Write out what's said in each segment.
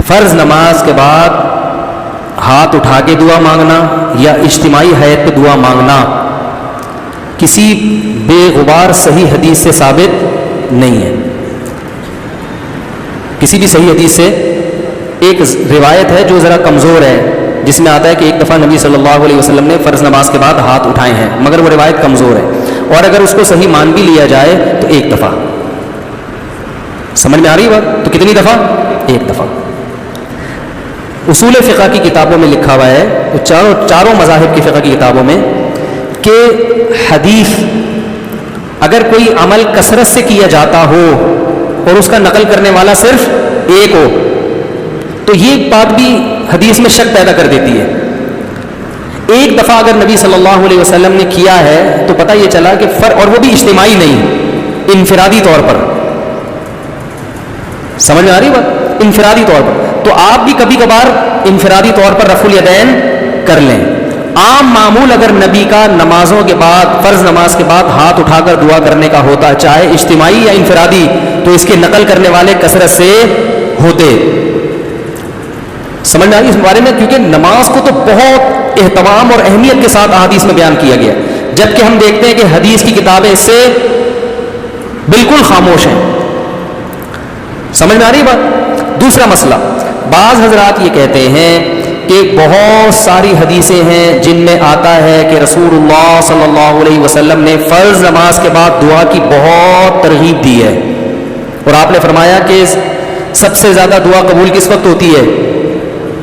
فرض نماز کے بعد ہاتھ اٹھا کے دعا مانگنا یا اجتماعی حیت پہ دعا مانگنا کسی بے غبار صحیح حدیث سے ثابت نہیں ہے. کسی بھی صحیح حدیث سے ایک روایت ہے جو ذرا کمزور ہے, جس میں آتا ہے کہ ایک دفعہ نبی صلی اللہ علیہ وسلم نے فرض نماز کے بعد ہاتھ اٹھائے ہیں, مگر وہ روایت کمزور ہے, اور اگر اس کو صحیح مان بھی لیا جائے تو ایک دفعہ. سمجھ میں آ رہی بات؟ تو کتنی دفعہ؟ ایک دفعہ. اصول فقہ کی کتابوں میں لکھا ہوا ہے, تو چاروں مذاہب کی فقہ کی کتابوں میں, کہ حدیث اگر کوئی عمل کثرت سے کیا جاتا ہو اور اس کا نقل کرنے والا صرف ایک ہو تو یہ بات بھی حدیث میں شک پیدا کر دیتی ہے. ایک دفعہ اگر نبی صلی اللہ علیہ وسلم نے کیا ہے تو پتہ یہ چلا کہ اور وہ بھی اجتماعی نہیں, انفرادی طور پر. سمجھ میں آ رہی بات؟ انفرادی طور پر. تو آپ بھی کبھی کبھار انفرادی طور پر رفع الیدین کر لیں. عام معمول اگر نبی کا نمازوں کے بعد, فرض نماز کے بعد ہاتھ اٹھا کر دعا کرنے کا ہوتا, چاہے اجتماعی یا انفرادی, تو اس کے نقل کرنے والے کثرت سے ہوتے. سمجھ میں آ رہی اس بارے میں؟ کیونکہ نماز کو تو بہت اہتمام اور اہمیت کے ساتھ احادیث میں بیان کیا گیا, جبکہ ہم دیکھتے ہیں کہ حدیث کی کتابیں اس سے بالکل خاموش ہیں. سمجھ میں آ رہی بات؟ دوسرا مسئلہ, بعض حضرات یہ کہتے ہیں کہ بہت ساری حدیثیں ہیں جن میں آتا ہے کہ رسول اللہ صلی اللہ علیہ وسلم نے فرض نماز کے بعد دعا کی بہت ترغیب دی ہے, اور آپ نے فرمایا کہ سب سے زیادہ دعا قبول کس وقت ہوتی ہے؟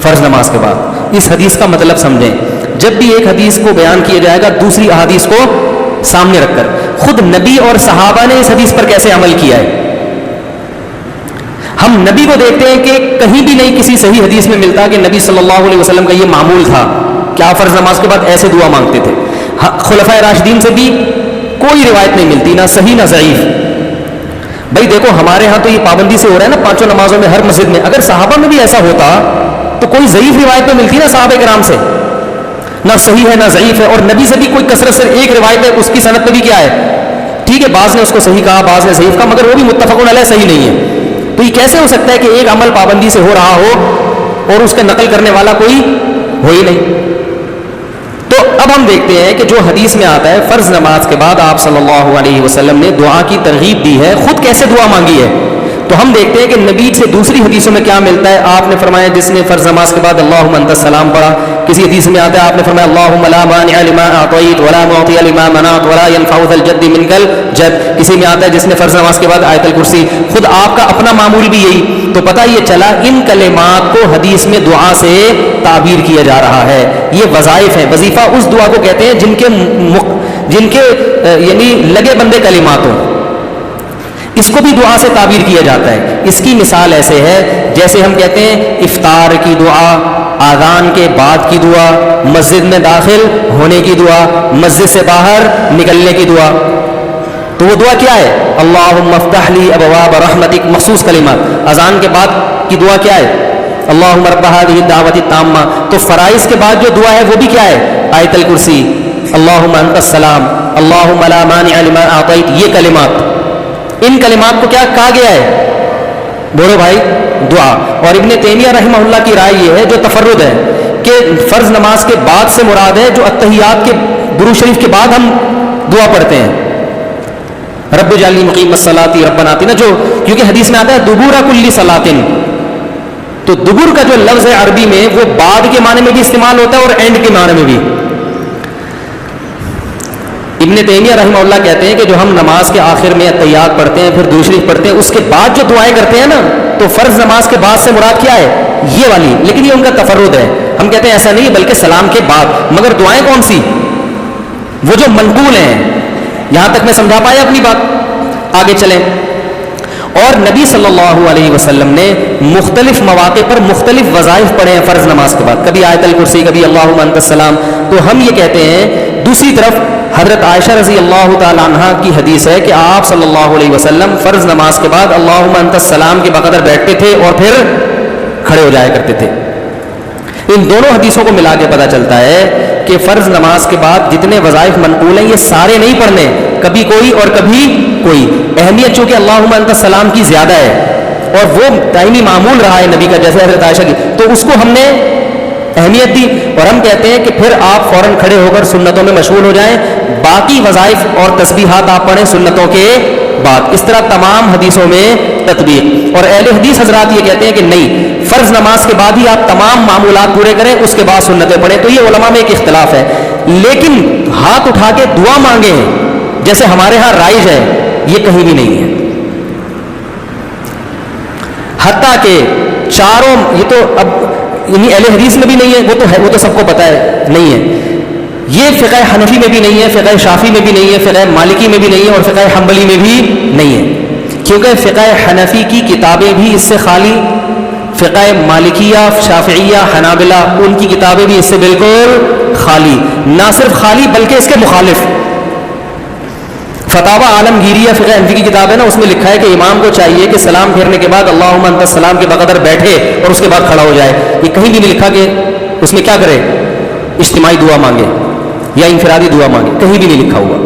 فرض نماز کے بعد. اس حدیث کا مطلب سمجھیں. جب بھی ایک حدیث کو بیان کیا جائے گا دوسری احادیث کو سامنے رکھ کر, خود نبی اور صحابہ نے اس حدیث پر کیسے عمل کیا ہے. ہم نبی کو دیکھتے ہیں کہ کہیں بھی نہیں کسی صحیح حدیث میں ملتا کہ نبی صلی اللہ علیہ وسلم کا یہ معمول تھا کہ آپ فرض نماز کے بعد ایسے دعا مانگتے تھے. خلفائے راشدین سے بھی کوئی روایت نہیں ملتی, نہ صحیح نہ ضعیف. بھائی دیکھو ہمارے ہاں تو یہ پابندی سے ہو رہا ہے نا پانچوں نمازوں میں ہر مسجد میں, اگر صحابہ میں بھی ایسا ہوتا تو کوئی ضعیف روایت تو ملتی نا صحابہ کرام سے, نہ صحیح ہے نہ ضعیف ہے. اور نبی سے بھی کوئی کثرت سے ایک روایت ہے, اس کی سند پہ بھی کیا ہے, ٹھیک ہے بعض نے اس کو صحیح کہا بعض نے ضعیف کہا, مگر وہ بھی متفق علیہ صحیح نہیں ہے. تو یہ کیسے ہو سکتا ہے کہ ایک عمل پابندی سے ہو رہا ہو اور اس کا نقل کرنے والا کوئی ہو ہی نہیں. تو اب ہم دیکھتے ہیں کہ جو حدیث میں آتا ہے فرض نماز کے بعد آپ صلی اللہ علیہ وسلم نے دعا کی ترغیب دی ہے, خود کیسے دعا مانگی ہے. تو ہم دیکھتے ہیں کہ نبی سے دوسری حدیثوں میں کیا ملتا ہے. آپ نے فرمایا جس نے فرض نماز کے بعد اللہم انت السلام پڑھا, کسی حدیث میں آتا ہے آپ نے فرمایا اللہم لا مانع لما اعطیت ولا معطی لما منعت ولا ينفع ذا الجد منک الجد. کسی میں آتا ہے جس نے فرض نماز کے بعد آیت الکرسی. خود آپ کا اپنا معمول بھی یہی. تو پتہ یہ چلا ان کلمات کو حدیث میں دعا سے تعبیر کیا جا رہا ہے. یہ وظائف ہیں. وظیفہ اس دعا کو کہتے ہیں جن کے یعنی لگے بندے کلمات ہوں, اس کو بھی دعا سے تعبیر کیا جاتا ہے. اس کی مثال ایسے ہے جیسے ہم کہتے ہیں افطار کی دعا, آذان کے بعد کی دعا, مسجد میں داخل ہونے کی دعا, مسجد سے باہر نکلنے کی دعا. تو وہ دعا کیا ہے؟ اللہم افتح لی ابواب رحمتک, مخصوص کلمات. اذان کے بعد کی دعا کیا ہے؟ اللہم رب ہذہ الدعوۃ التامہ. تو فرائض کے بعد جو دعا ہے وہ بھی کیا ہے؟ آیت الکرسی, اللہم انت السلام, اللہم لا مانع لما اعطیت. یہ کلمات, ان کلمات کو کیا کہا گیا ہے؟ بولو بھائی, دعا. اور ابن تیمیہ رحمہ اللہ کی رائے یہ ہے جو تفرد ہے کہ فرض نماز کے بعد سے مراد ہے جو اتحیات کے درود شریف کے بعد ہم دعا پڑھتے ہیں, رب اجعلنی مقیم الصلاۃ ربنا آتنا, جو کیونکہ حدیث میں آتا ہے دبور کل صلاۃ. تو دبر کا جو لفظ ہے عربی میں وہ بعد کے معنی میں بھی استعمال ہوتا ہے اور اینڈ کے معنی میں بھی. ابن تیمیہ رحمہ اللہ کہتے ہیں کہ جو ہم نماز کے آخر میں اتحیات پڑھتے ہیں پھر درود شریف پڑھتے ہیں, اس کے بعد جو دعائیں کرتے ہیں نا, تو فرض نماز کے بعد سے مراد کیا ہے؟ یہ والی. لیکن یہ ان کا تفرد ہے. ہم کہتے ہیں ایسا نہیں بلکہ سلام کے بعد. مگر دعائیں کون سی؟ وہ جو منقول ہیں. یہاں تک میں سمجھا پایا اپنی بات؟ آگے چلیں. اور نبی صلی اللہ علیہ وسلم نے مختلف مواقع پر مختلف وظائف پڑھے ہیں فرض نماز کے بعد, کبھی آیت الکرسی, کبھی اللہم انت السلام. تو ہم یہ کہتے ہیں دوسری طرف حضرت عائشہ رضی اللہ تعالی عنہا کی حدیث ہے کہ آپ صلی اللہ علیہ وسلم فرض نماز کے بعد اللہم انت السلام کے بقدر بیٹھتے تھے اور پھر کھڑے ہو جایا کرتے تھے. ان دونوں حدیثوں کو ملا کے پتہ چلتا ہے کہ فرض نماز کے بعد جتنے وظائف منقول ہیں یہ سارے نہیں پڑھنے, کبھی کوئی اور کبھی کوئی. اہمیت چونکہ اللہم انت السلام کی زیادہ ہے, اور وہ دائمی معمول رہا ہے نبی کا جیسے حضرت عائشہ کی, تو اس کو ہم نے اہمیت دی. اور ہم کہتے ہیں کہ پھر آپ فوراً کھڑے ہو کر سنتوں میں مشغول ہو جائیں, باقی وظائف اور تسبیحات آپ پڑھیں سنتوں کے بعد. اس طرح تمام حدیثوں میں تطبیق. اور اہل حدیث حضرات یہ کہتے ہیں کہ نہیں, فرض نماز کے بعد ہی آپ تمام معمولات پورے کریں, اس کے بعد سنتیں پڑھیں. تو یہ علماء میں ایک اختلاف ہے, لیکن ہاتھ اٹھا کے دعا مانگیں جیسے ہمارے ہاں رائج ہے, یہ کہیں بھی نہیں ہے. حتیٰ کہ چاروں, یہ تو اب یعنی اہل حدیث میں بھی نہیں ہے, وہ تو سب کو پتہ ہے نہیں ہے. یہ فقہ حنفی میں بھی نہیں ہے, فقہ شافی میں بھی نہیں ہے, فقہ مالکی میں بھی نہیں ہے, اور فقہ حنبلی میں بھی نہیں ہے. کیونکہ فقہ حنفی کی کتابیں بھی اس سے خالی, فقہ مالکیہ, شافعیہ, حنابلہ ان کی کتابیں بھی اس سے بالکل خالی. نہ صرف خالی بلکہ اس کے مخالف. فتاوی عالمگیریہ فقہ حنفی کی کتاب ہے نا, اس میں لکھا ہے کہ امام کو چاہیے کہ سلام پھیرنے کے بعد اللہم انت السلام کے بقدر بیٹھے اور اس کے بعد کھڑا ہو جائے. یہ کہیں بھی نہیں لکھا کہ اس میں کیا کرے, اجتماعی دعا مانگے یا انفرادی دعا مانگے, کہیں بھی نہیں لکھا ہوا,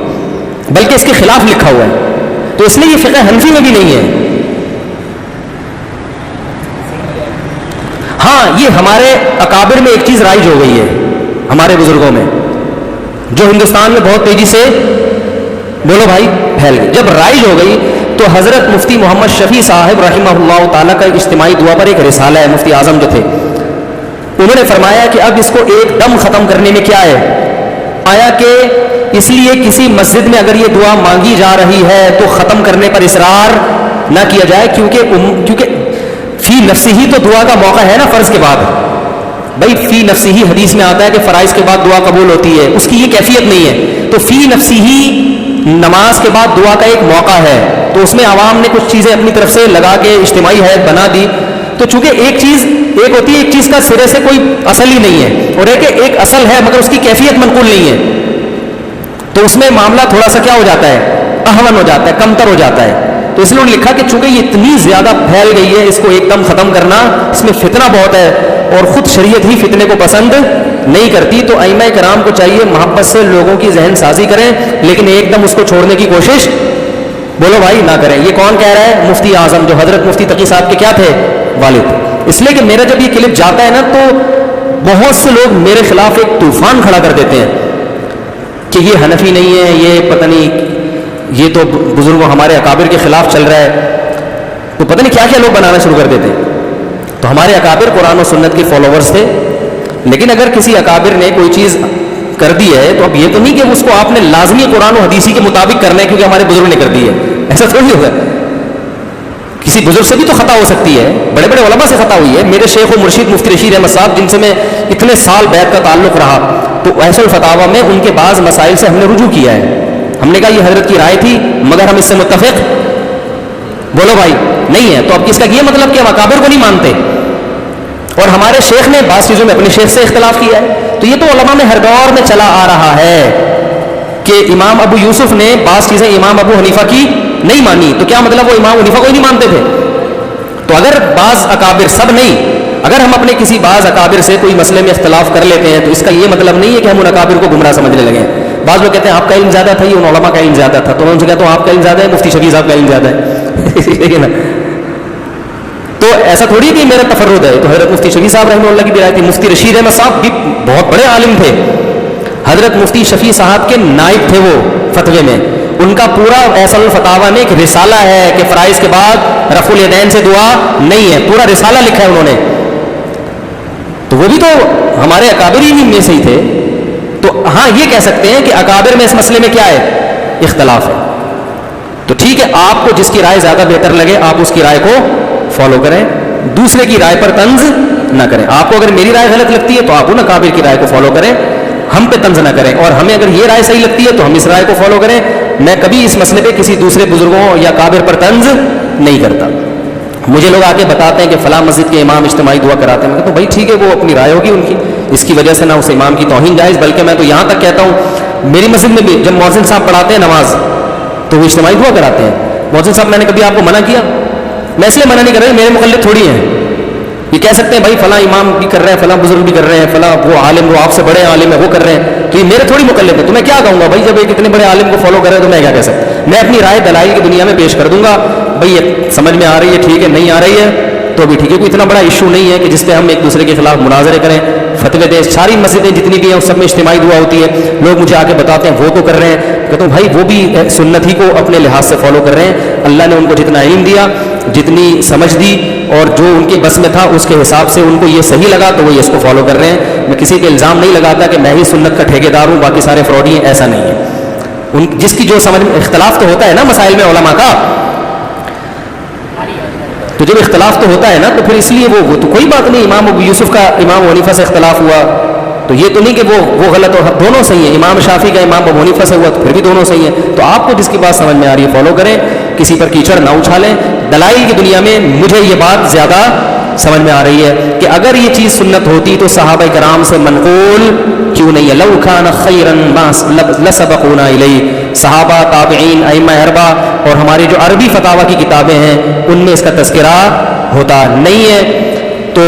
بلکہ اس کے خلاف لکھا ہوا ہے. تو اس لیے یہ فقہ حنفی میں بھی نہیں ہے. ہاں, یہ ہمارے اکابر میں ایک چیز رائج ہو گئی ہے, ہمارے بزرگوں میں, جو ہندوستان میں بہت تیزی سے بولو بھائی پھیل گئی. جب رائج ہو گئی تو حضرت مفتی محمد شفیع صاحب رحمہ اللہ تعالیٰ کا اجتماعی دعا پر ایک رسالہ ہے, مفتی اعظم جو تھے انہوں نے فرمایا کہ اب اس کو ایک دم ختم کرنے میں کیا ہے, آیا کہ اس لیے کسی مسجد میں اگر یہ دعا مانگی جا رہی ہے تو ختم کرنے پر اصرار نہ کیا جائے, کیونکہ فی نفسی ہی تو دعا کا موقع ہے نا فرض کے بعد. بھائی فی نفسی ہی حدیث میں آتا ہے کہ فرائض کے بعد دعا قبول ہوتی ہے, اس کی یہ کیفیت نہیں ہے. تو فی نفسی ہی نماز کے بعد دعا کا ایک موقع ہے, تو اس میں عوام نے کچھ چیزیں اپنی طرف سے لگا کے اجتماعی حیت بنا دی. تو چونکہ ایک ہوتی ہے, ایک چیز کا سرے سے کوئی اصل ہی نہیں ہے, اور ایک اصل ہے مگر اس کی کیفیت منقول نہیں ہے, تو اس میں معاملہ تھوڑا سا کیا ہو جاتا ہے, اہون ہو جاتا ہے, کمتر ہو جاتا ہے. تو اس لیے انہوں نے لکھا کہ چونکہ یہ اتنی زیادہ پھیل گئی ہے, اس کو ایک دم ختم کرنا اس میں فتنہ بہت ہے, اور خود شریعت ہی فتنے کو پسند نہیں کرتی. تو ائمہ کرام کو چاہیے محبت سے لوگوں کی ذہن سازی کریں, لیکن ایک دم اس کو چھوڑنے کی کوشش بولو بھائی نہ کریں. یہ کون کہہ رہا ہے, مفتی اعظم, جو حضرت مفتی تقی صاحب کے کیا تھے, والد. اس لیے کہ میرا جب یہ کلپ جاتا ہے نا تو بہت سے لوگ میرے خلاف ایک طوفان کھڑا کر دیتے ہیں کہ یہ حنفی نہیں ہے, یہ پتہ نہیں, یہ تو بزرگوں ہمارے اکابر کے خلاف چل رہا ہے, تو پتہ نہیں کیا کیا لوگ بنانا شروع کر دیتے. تو ہمارے اکابر قرآن و سنت کے فالوورز تھے, لیکن اگر کسی اکابر نے کوئی چیز کر دی ہے تو اب یہ تو نہیں کہ اس کو آپ نے لازمی قرآن و حدیثی کے مطابق کرنا ہے کیونکہ ہمارے بزرگ نے کر دی ہے, ایسا تھوڑی ہوگا. کسی بزرگ سے بھی تو خطا ہو سکتی ہے, بڑے بڑے علماء سے خطا ہوئی ہے. میرے شیخ و مرشید مفتی رشید احمد صاحب جن سے میں اتنے سال بیعت کا تعلق رہا, تو ایسا الفتاویٰ میں ان کے بعض مسائل سے ہم نے رجوع کیا ہے. ہم نے کہا یہ حضرت کی رائے تھی مگر ہم اس سے متفق بولو بھائی نہیں ہے. تو اب اس کا یہ مطلب کہ ہم اکابر کو نہیں مانتے, اور ہمارے شیخ نے بعض چیزوں میں اپنے شیخ سے اختلاف کیا ہے. تو یہ تو علماء میں ہر دور میں چلا آ رہا ہے کہ امام ابو یوسف نے بعض چیزیں امام ابو حنیفہ کی نہیں مانی, تو کیا مطلب وہ امام حنیفہ کو ہی نہیں مانتے تھے؟ تو اگر بعض اکابر, سب نہیں, اگر ہم اپنے کسی بعض اکابر سے کوئی مسئلے میں اختلاف کر لیتے ہیں تو اس کا یہ مطلب نہیں ہے کہ ہم ان اکابر کو گمراہ سمجھنے لگے. بعض لوگ کہتے ہیں آپ کا علم زیادہ تھا, یہ ان علماء کا علم زیادہ تھا, تو میں ان سے کہتا ہوں آپ کا علم زیادہ ہے, مفتی شفیع صاحب کا علم زیادہ ہے. ٹھیک ہے نا؟ تو ایسا تھوڑی کہ میرا تفرد ہے. تو حضرت مفتی شفیع صاحب رحمہ اللہ کی بھی رائے تھی. مفتی رشید احمد صاحب بھی بہت بڑے عالم تھے, حضرت مفتی شفیع صاحب کے نائب تھے وہ فتوے میں. ان کا پورا اصل الفتاویٰ میں ایک رسالہ ہے کہ فرائض کے بعد رفع الیدین سے دعا نہیں ہے, پورا رسالہ لکھا ہے انہوں نے. تو وہ بھی تو ہمارے اکابر ہی میں سے ہی تھے. تو ہاں یہ کہہ سکتے ہیں کہ اکابر میں اس مسئلے میں کیا ہے, اختلاف ہے. تو ٹھیک ہے, آپ کو جس کی رائے زیادہ بہتر لگے آپ اس کی رائے کو فالو کریں, دوسرے کی رائے پر طنز نہ کریں. آپ کو اگر میری رائے غلط لگتی ہے تو آپ ان اکابر کی رائے کو فالو کریں, ہم پہ طنز نہ کریں. اور ہمیں اگر یہ رائے صحیح لگتی ہے تو ہم اس رائے کو فالو کریں. میں کبھی اس مسئلے پہ کسی دوسرے بزرگوں یا اکابر پر طنز نہیں کرتا. مجھے لوگ آ کے بتاتے ہیں کہ فلاں مسجد کے امام اجتماعی دعا کراتے ہیں, میں کہتا ہوں بھائی ٹھیک ہے, وہ اپنی رائے ہوگی ان کی, اس کی وجہ سے نہ اس امام کی توہین جائز, بلکہ میں تو یہاں تک کہتا ہوں میری مسجد میں بھی جب مؤذن صاحب پڑھاتے ہیں نماز تو وہ اجتماعی دعا کراتے ہیں. مؤذن صاحب میں نے کبھی آپ کو منع کیا؟ میں اس لیے منع نہیں کر رہا, میرے مقلد تھوڑی ہیں. یہ کہہ سکتے ہیں بھائی فلاں امام بھی کر رہے ہیں, فلاں بزرگ بھی کر رہے ہیں, فلاں وہ عالم, وہ آپ سے بڑے عالم ہے, وہ کر رہے ہیں, تو یہ میرے تھوڑی مقلد ہے. تو میں کیا کہوں گا بھائی, جب ایک اتنے بڑے عالم کو فالو کر رہے ہیں تو میں کیا کہہ سکتا ہوں؟ میں اپنی رائے دلائل کی دنیا میں پیش کر دوں گا، بھئی یہ سمجھ میں آ رہی ہے ٹھیک ہے، نہیں آ رہی ہے تو بھی ٹھیک ہے، کوئی اتنا بڑا ایشو نہیں ہے کہ جس پہ ہم ایک دوسرے کے خلاف مناظرے کریں، فتوے دیں. ساری مسجدیں جتنی بھی ہیں اس سب میں اجتماعی دعا ہوتی ہے. لوگ مجھے آ کے بتاتے ہیں وہ تو کر رہے ہیں، کہتا ہوں بھائی وہ بھی سنت ہی کو اپنے لحاظ سے فالو کر رہے ہیں. اللہ نے ان کو جتنا علم دیا، جتنی سمجھ دی، اور جو ان کے بس میں تھا اس کے حساب سے ان کو یہ صحیح لگا تو وہ یہ اس کو فالو کر رہے ہیں. میں کسی پہ الزام نہیں لگاتا کہ میں ہی سنت کا ٹھیکیدار ہوں باقی سارے فراڈی ہیں، ایسا نہیں ہے. جس کی جو سمجھ میں اختلاف تو ہوتا ہے نا مسائل میں علماء کا، تو جب اختلاف تو ہوتا ہے نا تو پھر اس لیے وہ تو کوئی بات نہیں. امام ابو یوسف کا امام ابو حنیفہ سے اختلاف ہوا تو یہ تو نہیں کہ وہ غلط ہو، دونوں صحیح ہیں. امام شافعی کا امام ابو حنیفہ سے ہوا تو پھر بھی دونوں صحیح ہیں. تو آپ کو جس کی بات سمجھ میں آ رہی ہے فالو کریں، کسی پر کیچڑ نہ اچھالیں. دلائل کی دنیا میں مجھے یہ بات زیادہ سمجھ میں آ رہی ہے کہ اگر یہ چیز سنت ہوتی تو صحابہ کرام سے منقول کیوں نہیں ہے؟ لو کان خیرا لسبقونا الیہ. صحابہ، تابعین، ائمہ اربع اور ہماری جو عربی فتاوی کی کتابیں ہیں ان میں اس کا تذکرہ ہوتا نہیں ہے. تو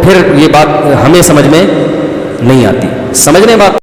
پھر یہ بات ہمیں سمجھ میں نہیں آتی. سمجھ رہے بات؟